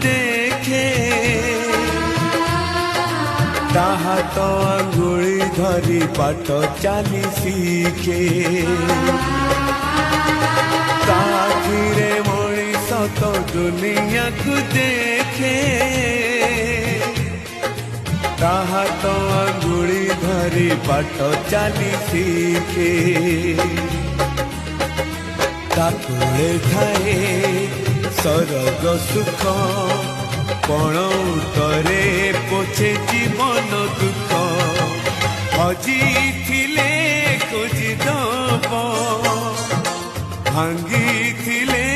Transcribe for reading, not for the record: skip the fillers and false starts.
ଦେଖେ ତା ହାତ ଆଙ୍ଗୁଳି ଧରି ବାଟ ଚାଲି ଶିଖେ ତା ଆଖିରେ ମଣିଷ ତ ଦୁନିଆକୁ ଦେଖେ ତା ହାତ ଆଙ୍ଗୁଳି ଧରି ବାଟ ଚାଲି ଶିଖେ ତା କୋଳେ ଥାଏ ସରଗ ସୁଖ ପଣ ଉତରେ ପୋଛେ ଜୀବନ ଦୁଃଖ ହଜିଥିଲେ ଖୋଜି ଦବ ଭାଙ୍ଗିଥିଲେ